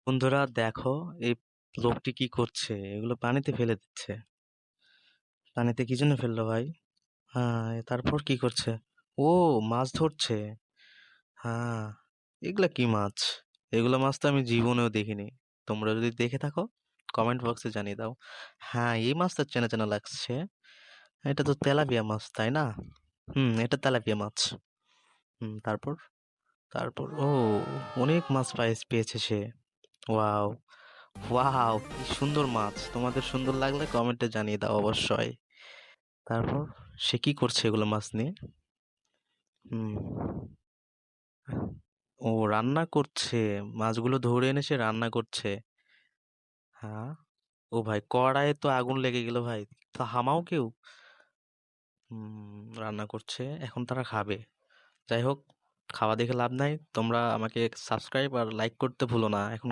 বন্ধুরা দেখো, এই লোকটি কি করছে? এগুলো পানিতে ফেলে দিচ্ছে। পানিতে কি জন্য ফেললো ভাই? হ্যাঁ, তারপর কি করছে? ও, মাছ ধরছে। হ্যাঁ, এগুলা কি মাছ? এগুলো মাছ তো আমি জীবনেও দেখিনি। তোমরা যদি দেখে থাকো কমেন্ট বক্সে জানিয়ে দাও। হ্যাঁ, এই মাছটা চেনা চেনা লাগছে। এটা তো তেলাপিয়া মাছ, তাই না? এটা তেলাপিয়া মাছ। তারপর তারপর অনেক মাছ পেয়েছে সে। ওয়াও, ওয়াও, কি সুন্দর মাছ! তোমাদের সুন্দর লাগলে কমেন্টে জানিয়ে দাও অবশ্যই। তারপর সে কি করছে এগুলো মাছ নিয়ে? হুম ও, রান্না করছে। মাছগুলো ধরে এনে সে রান্না করছে। হ্যাঁ। ও ভাই, কড়াইয়ে তো আগুন লেগে গেল ভাই। তো হামাও কেউ। রান্না করছে, এখন তারা খাবে। যাই হোক, খাওয়া দেখে লাভ নাই। তোমরা আমাকে সাবস্ক্রাইব আর লাইক করতে ভুলো না এখন।